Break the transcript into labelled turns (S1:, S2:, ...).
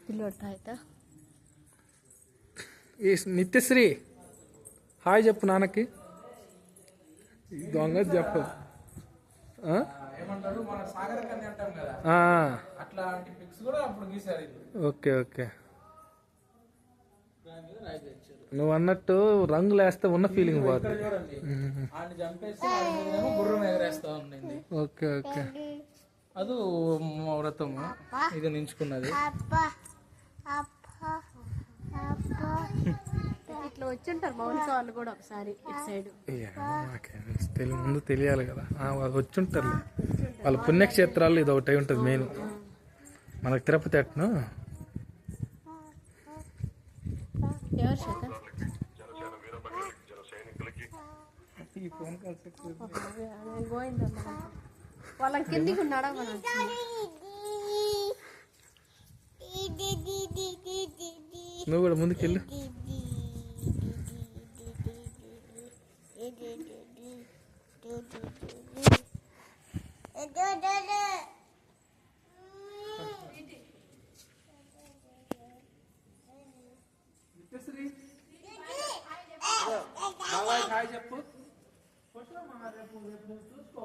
S1: పిల్లోడు తాయితా
S2: ఈ నిత్యశ్రీ హాయ్ చెప్పు నాన్నకి. దొంగ చెప్పు.
S3: ఏమంటారు మన సాగర్ కన్య అంటాం కదా, అట్లాంటి పిక్స్ కూడా అప్పుడు గీసారు.
S2: Okay okay. నువ్వు అన్నట్టు రంగులు వేస్తే ఉన్న ఫీలింగ్ పోతుంది.
S3: ఆయన చంపేసి గుర్రం ఎగరేస్తా ఉండింది.
S2: Okay okay.
S3: అది వ్రతము ఇది నించుకున్నది.
S1: ఇట్లా వచ్చింటారు మౌనిక వాళ్ళు కూడా ఒకసారి ఇటు సైడ్.
S2: ముందు తెలియాలి కదా, వాళ్ళు వచ్చుంటారు. వాళ్ళ పుణ్యక్షేత్రాలు ఇది ఒకటి ఉంటుంది మెయిన్. మనకు తిరుపతి అట్ను.
S1: ఎవరు చేత గోవిందమ్మ వాళ్ళ కిందికి ఉన్నాడా మనం.
S2: నువ్వు కూడా ముందుకెళ్ళు.
S3: హాయ్ చెప్పు. చూసుకో